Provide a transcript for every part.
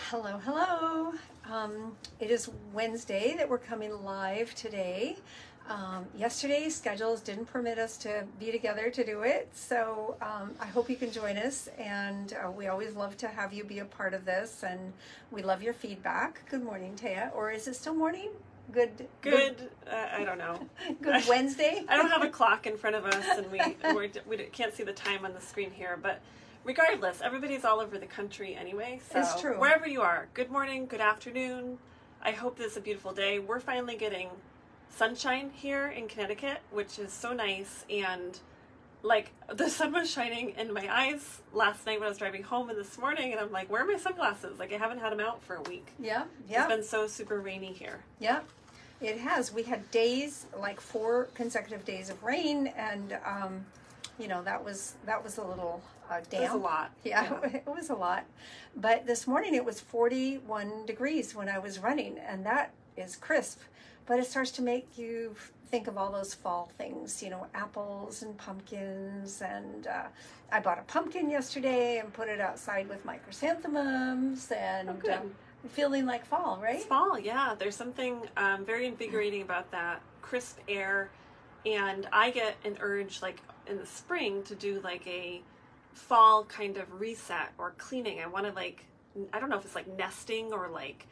Hello, hello. It is Wednesday that we're coming live today. Yesterday's schedules didn't permit us to be together to do it, so I hope you can join us, and we always love to have you be a part of this, and we love your feedback. Good morning, Taya. Or is it still morning? Good. I don't know. Good Wednesday? I don't have a clock in front of us, and we can't see the time on the screen here, but regardless, everybody's all over the country anyway, so it's true. Wherever you are, good morning, good afternoon. I hope this is a beautiful day. We're finally getting sunshine here in Connecticut, which is so nice, and like the sun was shining in my eyes last night when I was driving home and this morning, and I'm like, where are my sunglasses? Like, I haven't had them out for a week. Yeah. It's been so super rainy here. Yeah, it has. We had days, like 4 consecutive days of rain, and you know, that was a little damp. It was a lot. Yeah, it was a lot. But this morning it was 41 degrees when I was running, and that is crisp. But it starts to make you think of all those fall things, you know, apples and pumpkins. And I bought a pumpkin yesterday and put it outside with my chrysanthemums, and feeling like fall, right? It's fall, yeah. There's something very invigorating about that crisp air. And I get an urge, like in the spring, to do like a fall kind of reset or cleaning. I want to, like, I don't know if it's like nesting or like,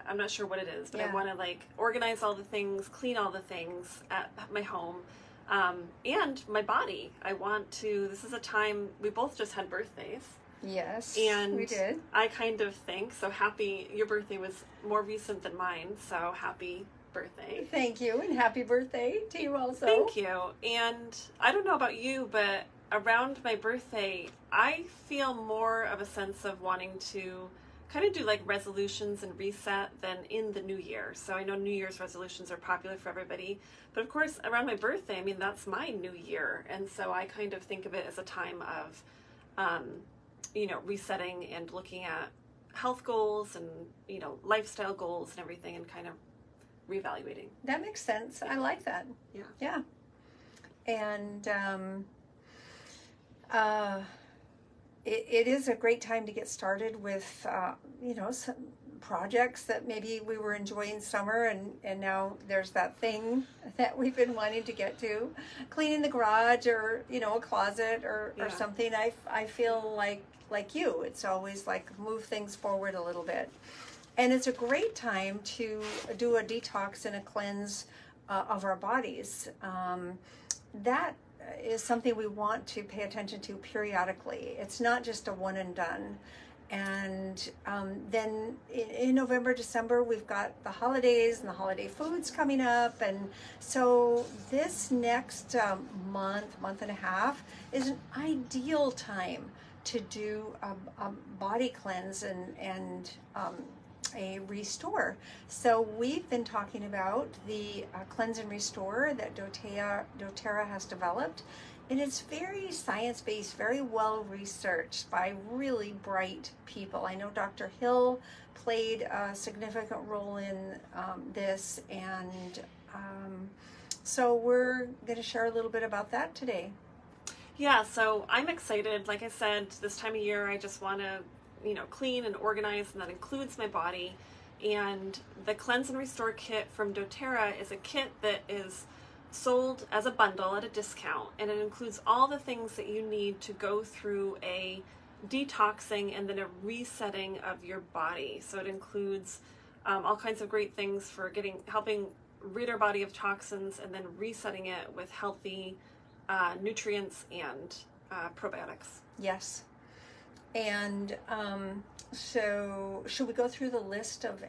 I'm not sure what it is, but I want to like organize all the things, clean all the things at my home, and my body. I want to, this is a time, we both just had birthdays. Yes, and we did. I kind of think, so happy, your birthday was more recent than mine, so happy birthday. Thank you, and happy birthday to you also. Thank you. And I don't know about you, but around my birthday, I feel more of a sense of wanting to kind of do like resolutions and reset than in the new year. So I know New Year's resolutions are popular for everybody, but of course around my birthday, I mean, that's my new year. And so I kind of think of it as a time of, you know, resetting and looking at health goals and, you know, lifestyle goals and everything, and kind of reevaluating. That makes sense. I like that. Yeah. And it is a great time to get started with, you know, some projects that maybe we were enjoying summer, and now there's that thing that we've been wanting to get to, cleaning the garage, or, you know, a closet or something. I feel like you, it's always like move things forward a little bit. And it's a great time to do a detox and a cleanse of our bodies. That is something we want to pay attention to periodically. It's not just a one and done. And then in November, December, we've got the holidays and the holiday foods coming up. And so this next month and a half is an ideal time to do a body cleanse and a restore. So we've been talking about the cleanse and restore that doTERRA has developed, and it's very science-based, very well researched by really bright people. I know Dr. Hill played a significant role in this, and so we're going to share a little bit about that today. Yeah, so I'm excited. Like I said, this time of year I just want to, you know, clean and organize, and that includes my body. And the Cleanse and Restore kit from doTERRA is a kit that is sold as a bundle at a discount, and it includes all the things that you need to go through a detoxing and then a resetting of your body. So it includes all kinds of great things for helping rid our body of toxins, and then resetting it with healthy nutrients and probiotics. Yes. And so should we go through the list of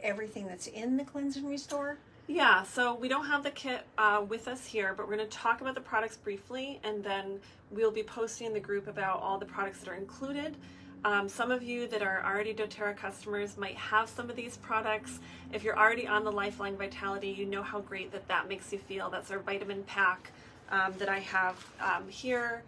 everything that's in the Cleanse and Restore? Yeah, so we don't have the kit with us here, but we're going to talk about the products briefly, and then we'll be posting in the group about all the products that are included. Some of you that are already doTERRA customers might have some of these products. If you're already on the Lifeline Vitality, you know how great that makes you feel. That's our vitamin pack that I have here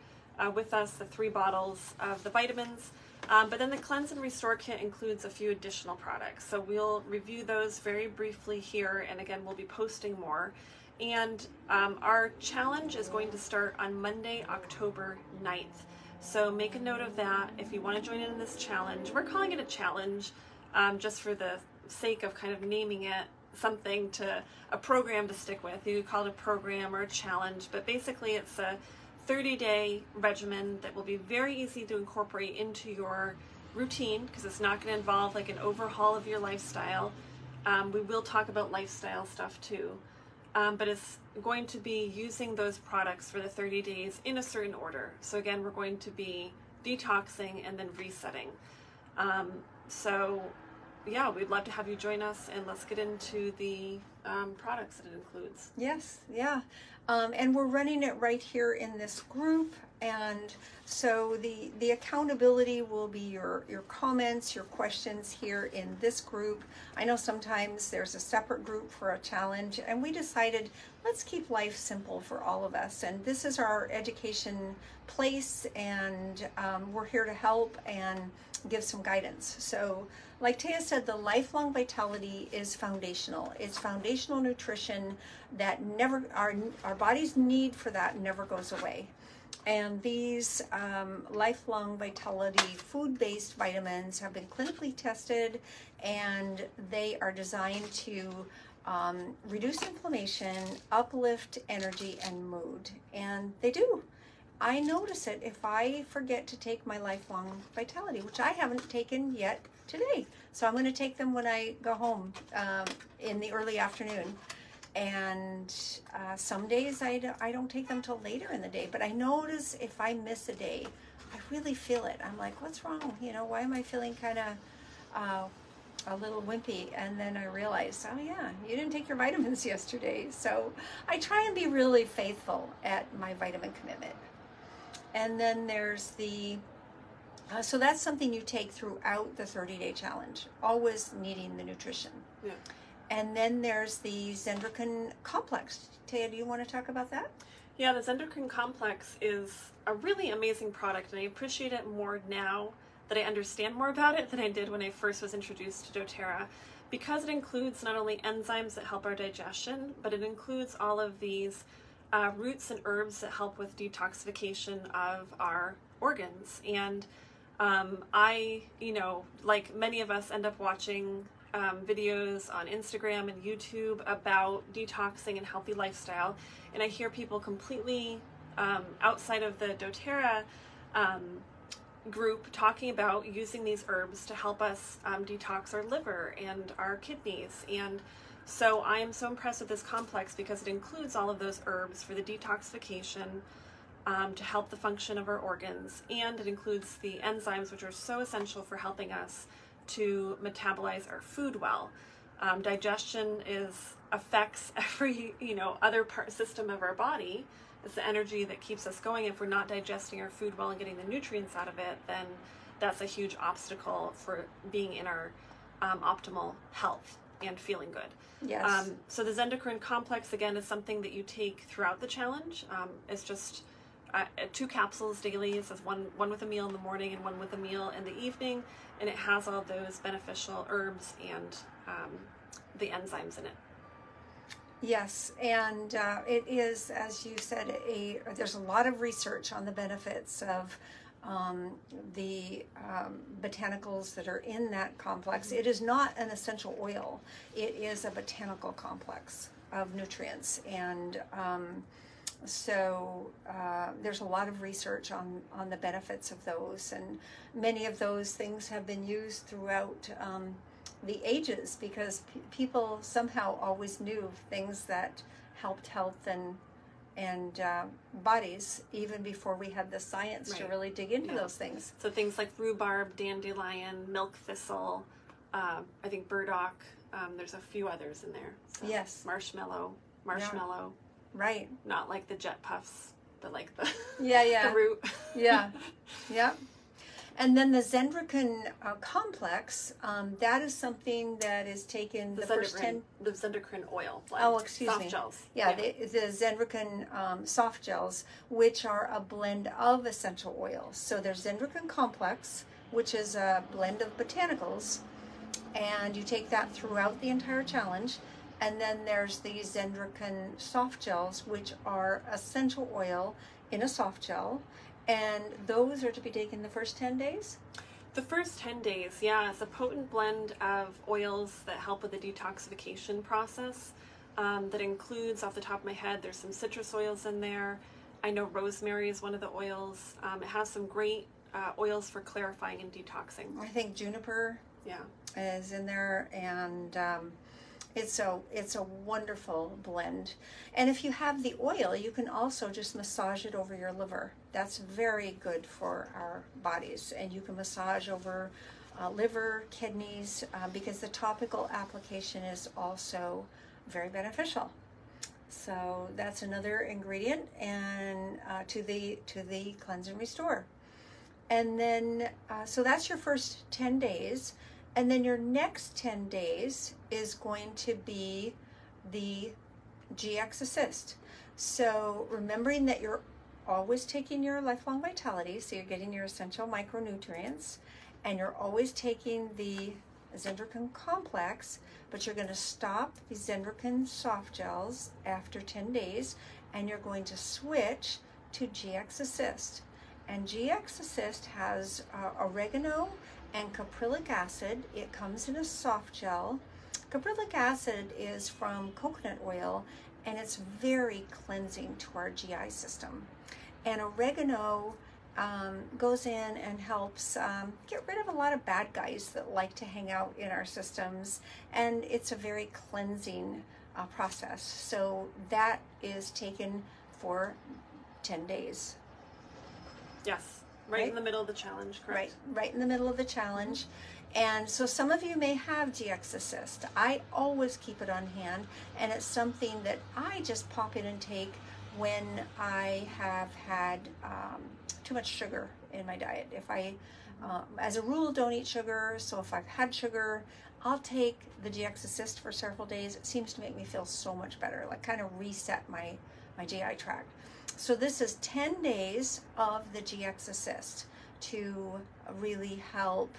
with us, the 3 bottles of the vitamins. But then the Cleanse and Restore kit includes a few additional products. So we'll review those very briefly here, and again, we'll be posting more. And our challenge is going to start on Monday, October 9th. So make a note of that if you want to join in this challenge. We're calling it a challenge. just for the sake of kind of naming it something a program to stick with. You could call it a program or a challenge, but basically it's a 30-day regimen that will be very easy to incorporate into your routine, because it's not going to involve like an overhaul of your lifestyle. We will talk about lifestyle stuff too, but it's going to be using those products for the 30 days in a certain order. So again, we're going to be detoxing and then resetting. So yeah, we'd love to have you join us, and let's get into the products that it includes. Yes, yeah. And we're running it right here in this group. And so the accountability will be your comments, your questions here in this group. I know sometimes there's a separate group for a challenge, and we decided let's keep life simple for all of us. And this is our education place, and we're here to help and give some guidance. So like Taya said, the lifelong vitality is foundational. It's foundational nutrition that never, our body's need for that never goes away. And these lifelong vitality food-based vitamins have been clinically tested, and they are designed to reduce inflammation, uplift energy and mood. And they do. I notice it if I forget to take my lifelong vitality, which I haven't taken yet today. So I'm going to take them when I go home in the early afternoon. And some days I don't take them till later in the day. But I notice if I miss a day, I really feel it. I'm like, what's wrong? You know, why am I feeling kind of a little wimpy? And then I realize, oh yeah, you didn't take your vitamins yesterday. So I try and be really faithful at my vitamin commitment. And then there's the, so that's something you take throughout the 30-day challenge, always needing the nutrition. Yeah. And then there's the Zendocrine Complex. Taya, do you want to talk about that? Yeah, the Zendocrine Complex is a really amazing product, and I appreciate it more now that I understand more about it than I did when I first was introduced to doTERRA, because it includes not only enzymes that help our digestion, but it includes all of these roots and herbs that help with detoxification of our organs. And I, you know, like many of us, end up watching videos on Instagram and YouTube about detoxing and healthy lifestyle, and I hear people completely outside of the doTERRA group talking about using these herbs to help us detox our liver and our kidneys. And so I am so impressed with this complex because it includes all of those herbs for the detoxification, to help the function of our organs, and it includes the enzymes, which are so essential for helping us to metabolize our food well. Digestion affects every other system of our body. It's the energy that keeps us going. If we're not digesting our food well and getting the nutrients out of it, then that's a huge obstacle for being in our optimal health and feeling good. Yes. So the Zendocrine Complex, again, is something that you take throughout the challenge. It's just 2 capsules daily. It says one with a meal in the morning and one with a meal in the evening, and it has all those beneficial herbs and the enzymes in it. Yes, and it is, as you said, there's a lot of research on the benefits of the botanicals that are in that complex. It is not an essential oil. It is a botanical complex of nutrients, and so there's a lot of research on the benefits of those, and many of those things have been used throughout the ages, because people somehow always knew things that helped health and bodies even before we had the science to really dig into those things. So things like rhubarb, dandelion, milk thistle, I think burdock. There's a few others in there. So yes. Marshmallow. Yeah. Right. Not like the jet puffs, but like the the root. Yeah. And then the Zendocrine Complex, that is something that is taken the first 10... The Zendocrine oil blend. Oh, excuse me. Soft gels. Yeah, the Zendocrine soft gels, which are a blend of essential oils. So there's Zendocrine Complex, which is a blend of botanicals, and you take that throughout the entire challenge. And then there's the Zendocrine soft gels, which are essential oil in a soft gel. And those are to be taken the first 10 days? The first 10 days, yeah, it's a potent blend of oils that help with the detoxification process. That includes, off the top of my head, there's some citrus oils in there. I know rosemary is one of the oils. It has some great oils for clarifying and detoxing. I think juniper, yeah, is in there, and it's a wonderful blend. And if you have the oil, you can also just massage it over your liver. That's very good for our bodies, and you can massage over liver, kidneys, because the topical application is also very beneficial. So that's another ingredient, and to the cleanse and restore. And then so that's your first 10 days. And then your next 10 days is going to be the GX Assist. So remembering that you're always taking your lifelong vitality, so you're getting your essential micronutrients, and you're always taking the Zendocrine Complex, but you're going to stop the Zendocrine Softgels after 10 days, and you're going to switch to GX Assist. And GX Assist has oregano and caprylic acid. It comes in a soft gel. Caprylic acid is from coconut oil, and it's very cleansing to our GI system. And oregano goes in and helps get rid of a lot of bad guys that like to hang out in our systems, and it's a very cleansing process. So that is taken for 10 days. Yes, right in the middle of the challenge, correct? Right in the middle of the challenge. And so some of you may have GX Assist. I always keep it on hand, and it's something that I just pop in and take when I have had too much sugar in my diet. If I, as a rule, don't eat sugar, so if I've had sugar, I'll take the GX Assist for several days. It seems to make me feel so much better, like kind of reset my GI tract. So this is 10 days of the GX Assist to really help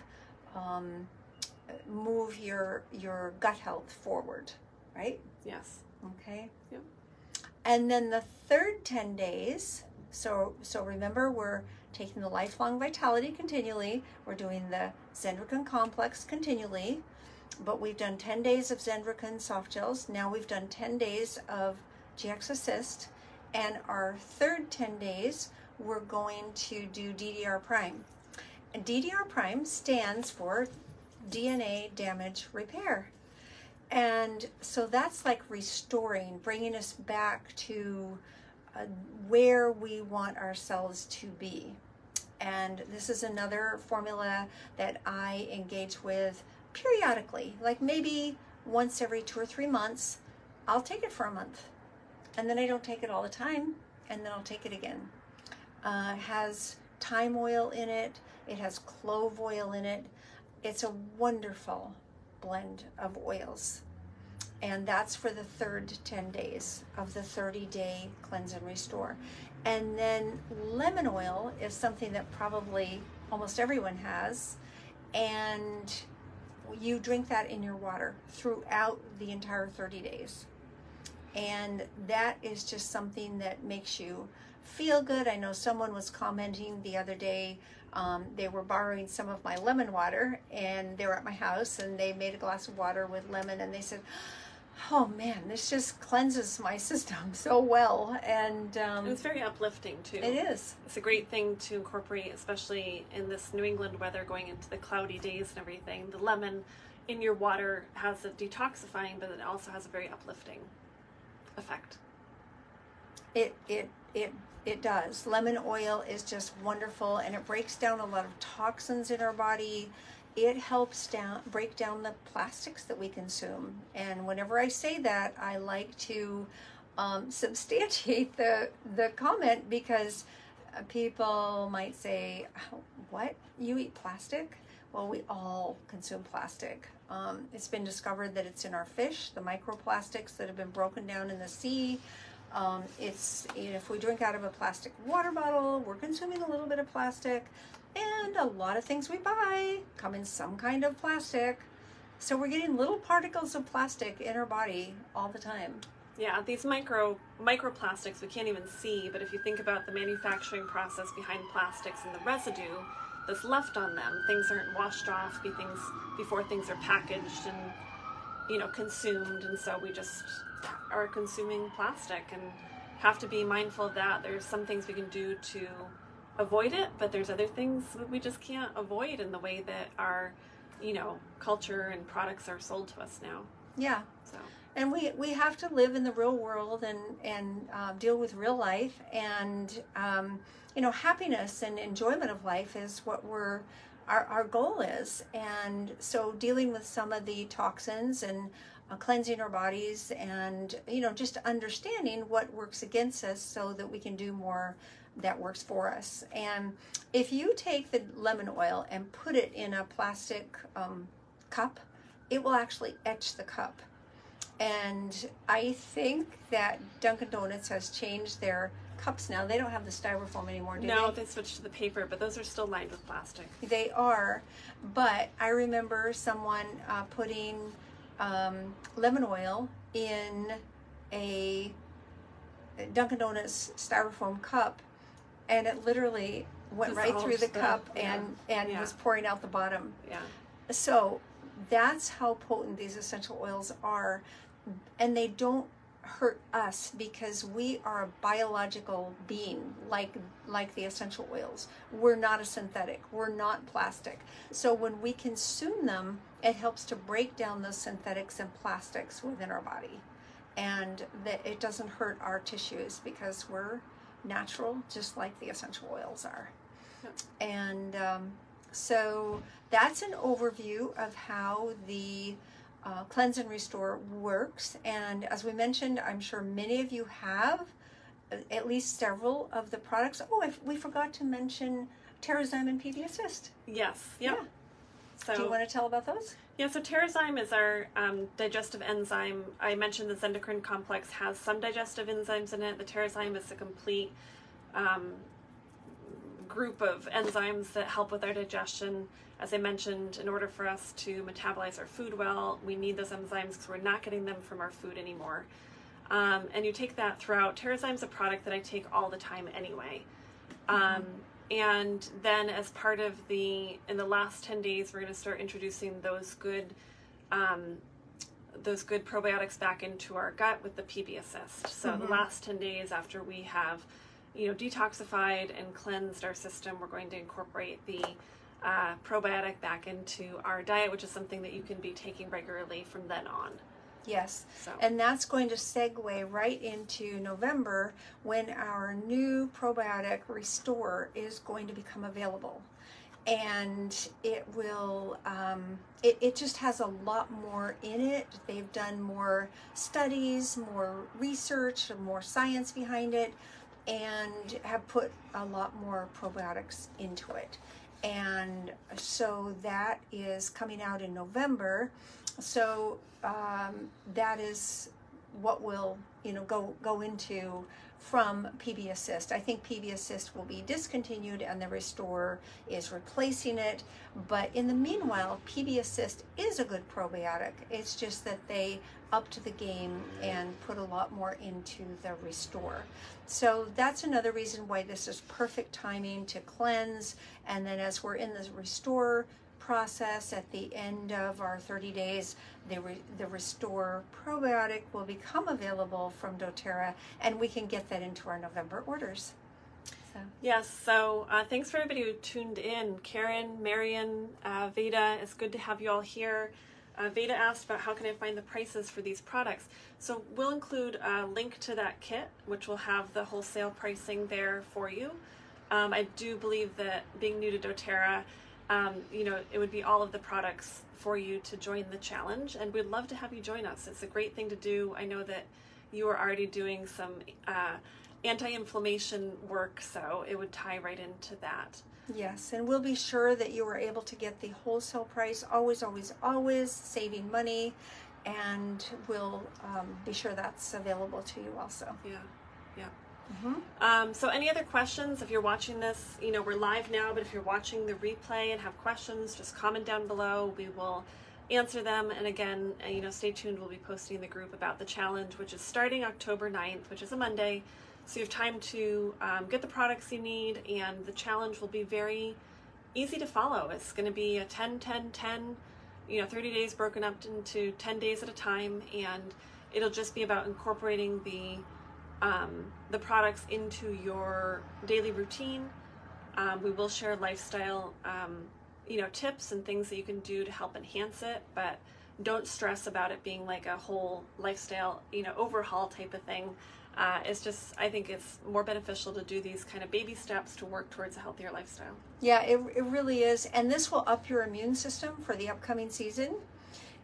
move your gut health forward, right? Yes. Okay. Yep. And then the third 10 days, so remember, we're taking the lifelong vitality continually. We're doing the Zendocrine Complex continually, but we've done 10 days of Zendocrine Softgels. Now we've done 10 days of GX Assist. And our third 10 days, we're going to do DDR Prime. And DDR Prime stands for DNA Damage Repair. And so that's like restoring, bringing us back to where we want ourselves to be. And this is another formula that I engage with periodically, like maybe once every 2 or 3 months. I'll take it for a month, and then I don't take it all the time, and then I'll take it again. It has thyme oil in it. It has clove oil in it. It's a wonderful blend of oils. And that's for the third 10 days of the 30-day cleanse and restore. And then lemon oil is something that probably almost everyone has. And you drink that in your water throughout the entire 30 days. And that is just something that makes you feel good. I know someone was commenting the other day, they were borrowing some of my lemon water, and they were at my house, and they made a glass of water with lemon, and they said, oh man, this just cleanses my system so well. And it's very uplifting too. It is. It's a great thing to incorporate, especially in this New England weather going into the cloudy days and everything. The lemon in your water has a detoxifying, but it also has a very uplifting effect. It does. Lemon oil is just wonderful, and it breaks down a lot of toxins in our body. It helps break down the plastics that we consume. And whenever I say that, I like to substantiate the comment, because people might say, what? You eat plastic? Well, we all consume plastic. It's been discovered that it's in our fish, the microplastics that have been broken down in the sea. If we drink out of a plastic water bottle, we're consuming a little bit of plastic. And a lot of things we buy come in some kind of plastic. So we're getting little particles of plastic in our body all the time. Yeah, these microplastics we can't even see, but if you think about the manufacturing process behind plastics and the residue, that's left on them. Things aren't washed off before things are packaged and, you know, consumed, and so we just are consuming plastic and have to be mindful of that. There's some things we can do to avoid it, but there's other things that we just can't avoid in the way that our, you know, culture and products are sold to us now. Yeah. So. And we have to live in the real world and deal with real life, and you know, happiness and enjoyment of life is what our goal is. And so dealing with some of the toxins and cleansing our bodies, and you know, just understanding what works against us so that we can do more that works for us. And if you take the lemon oil and put it in a plastic cup, it will actually etch the cup. And I think that Dunkin' Donuts has changed their cups now. They don't have the styrofoam anymore, do they? No, they switched to the paper, but those are still lined with plastic. They are, but I remember someone putting lemon oil in a Dunkin' Donuts styrofoam cup, and it literally went right through the cup and was pouring out the bottom. Yeah. So that's how potent these essential oils are, and they don't hurt us because we are a biological being like the essential oils. We're not a synthetic. We're not plastic. So when we consume them, it helps to break down those synthetics and plastics within our body, and that it doesn't hurt our tissues because we're natural, just like the essential oils are. Yep. And so that's an overview of how the Cleanse and Restore works. And as we mentioned, I'm sure many of you have at least several of the products. Oh, we forgot to mention Terrazyme and PB Assist. Yes. Yep. Yeah. So, do you want to tell about those? Yeah, so Terrazyme is our digestive enzyme. I mentioned the Zendocrine Complex has some digestive enzymes in it. The Terrazyme is a complete group of enzymes that help with our digestion. As I mentioned, in order for us to metabolize our food well, we need those enzymes because we're not getting them from our food anymore. And you take that throughout. Terrazyme's a product that I take all the time anyway. And then as part of in the last 10 days, we're going to start introducing those good probiotics back into our gut with the PB Assist. So the last 10 days after we have, you know, detoxified and cleansed our system, we're going to incorporate the probiotic back into our diet, which is something that you can be taking regularly from then on. Yes, so. And that's going to segue right into November when our new probiotic Restore is going to become available. And it will, it just has a lot more in it. They've done more studies, more research, more science behind it, and have put a lot more probiotics into it. And so that is coming out in November. So that is what will, you know, go into from PB Assist. I think PB Assist will be discontinued and the Restore is replacing it. But in the meanwhile, PB Assist is a good probiotic. It's just that they upped the game and put a lot more into the Restore. So that's another reason why this is perfect timing to cleanse. And then as we're in the Restore process at the end of our 30 days, the Restore probiotic will become available from doTERRA, and we can get that into our November orders. So. Yes, so thanks for everybody who tuned in. Karen, Marion, Veda, it's good to have you all here. Veda asked about how can I find the prices for these products. So we'll include a link to that kit, which will have the wholesale pricing there for you. I do believe that being new to doTERRA, you know, it would be all of the products for you to join the challenge, and we'd love to have you join us. It's a great thing to do. I know that you are already doing some anti-inflammation work, so it would tie right into that. Yes, and we'll be sure that you are able to get the wholesale price, always, always, always saving money, and we'll be sure that's available to you also. Yeah, yeah. So any other questions? If you're watching this, you know, we're live now, but if you're watching the replay and have questions, just comment down below. We will answer them. And again, you know, stay tuned. We'll be posting in the group about the challenge, which is starting October 9th, which is a Monday. So you have time to get the products you need, and the challenge will be very easy to follow. It's going to be a 10, 10, 10, 30 days broken up into 10 days at a time, and it'll just be about incorporating the products into your daily routine. We will share lifestyle, tips and things that you can do to help enhance it, but don't stress about it being like a whole lifestyle, overhaul type of thing. It's just, I think it's more beneficial to do these kind of baby steps to work towards a healthier lifestyle. Yeah, it really is. And this will up your immune system for the upcoming season.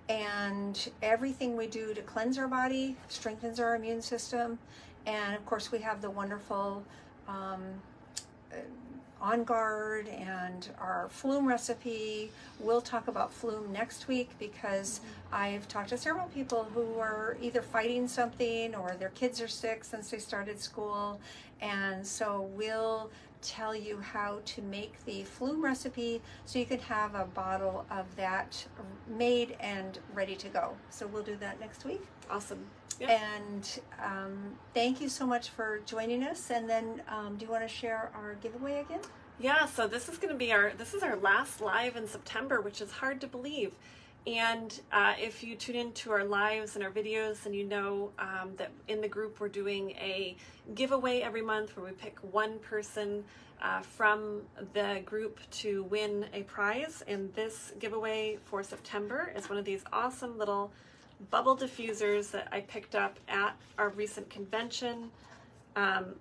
And everything we do to cleanse our body strengthens our immune system. And of course, we have the wonderful On Guard and our Flume recipe. We'll talk about Flume next week because I've talked to several people who are either fighting something or their kids are sick since they started school. And so we'll tell you how to make the Flume recipe so you can have a bottle of that made and ready to go. So we'll do that next week. Awesome. Yep. And thank you so much for joining us. And then do you want to share our giveaway again? Yeah, so this is going to be our last live in September, which is hard to believe. And if you tune into our lives and our videos, and that in the group we're doing a giveaway every month where we pick one person from the group to win a prize. And this giveaway for September is one of these awesome little bubble diffusers that I picked up at our recent convention.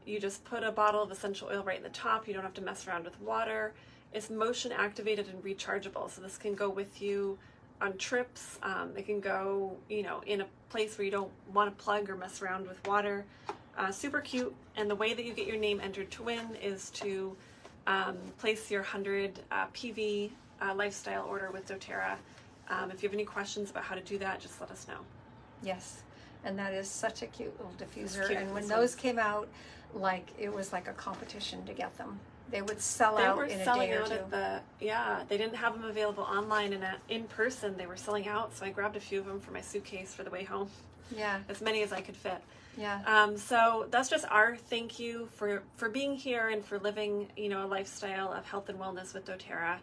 You just put a bottle of essential oil right in the top. You don't have to mess around with water. It's motion activated and rechargeable, so this can go with you on trips. It can go, in a place where you don't want to plug or mess around with water. Super cute. And the way that you get your name entered to win is to place your 100 PV lifestyle order with doTERRA. If you have any questions about how to do that, just let us know. Yes, and that is such a cute little diffuser. Cute. And when those came out, it was like a competition to get them. They would sell out in a day or two. They didn't have them available online and in person. They were selling out, so I grabbed a few of them for my suitcase for the way home. Yeah, as many as I could fit. Yeah. So that's just our thank you for being here and for living, a lifestyle of health and wellness with doTERRA.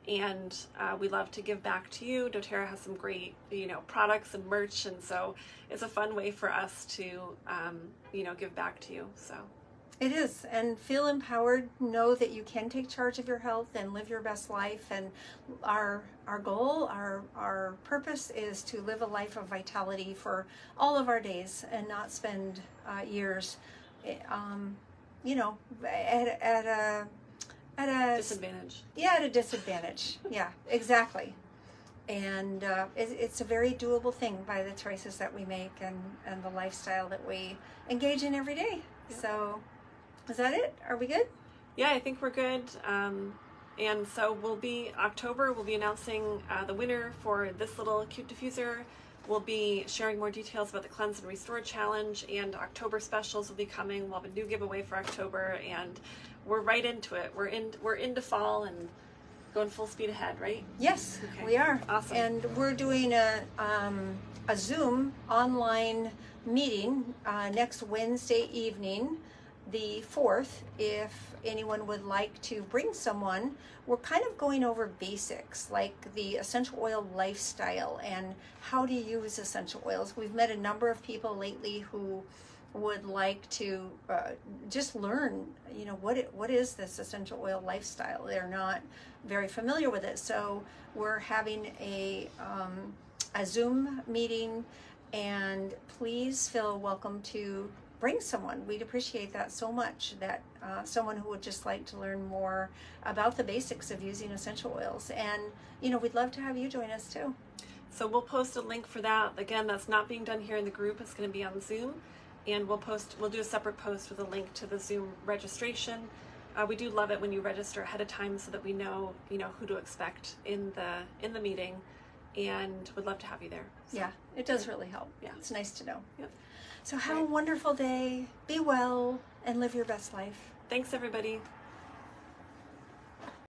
And we love to give back to you. doTERRA has some great, products and merch, and so it's a fun way for us to, give back to you. So it is, and feel empowered. Know that you can take charge of your health and live your best life. And our goal, our purpose is to live a life of vitality for all of our days, and not spend years, at a disadvantage. Yeah, at a disadvantage. Yeah, exactly. And it's a very doable thing by the choices that we make and the lifestyle that we engage in every day. Yeah. So, is that it? Are we good? Yeah, I think we're good. And so October, we'll be announcing the winner for this little cute diffuser. We'll be sharing more details about the Cleanse and Restore Challenge, and October specials will be coming. We'll have a new giveaway for October, and we're right into it. We're into fall and going full speed ahead, right? Yes, okay. We are. Awesome. And we're doing a Zoom online meeting next Wednesday evening, the 4th. If anyone would like to bring someone, we're kind of going over basics like the essential oil lifestyle and how to use essential oils. We've met a number of people lately who would like to just learn, what is this essential oil lifestyle? They're not very familiar with it. So we're having a Zoom meeting, and please feel welcome to bring someone. We'd appreciate that so much, that someone who would just like to learn more about the basics of using essential oils. And, we'd love to have you join us too. So we'll post a link for that. Again, that's not being done here in the group. It's going to be on Zoom. And we'll do a separate post with a link to the Zoom registration. We do love it when you register ahead of time so that we know, who to expect in the meeting, and would love to have you there. So, yeah, it does really help. Yeah. It's nice to know. Yep. So have a wonderful day. Be well and live your best life. Thanks, everybody.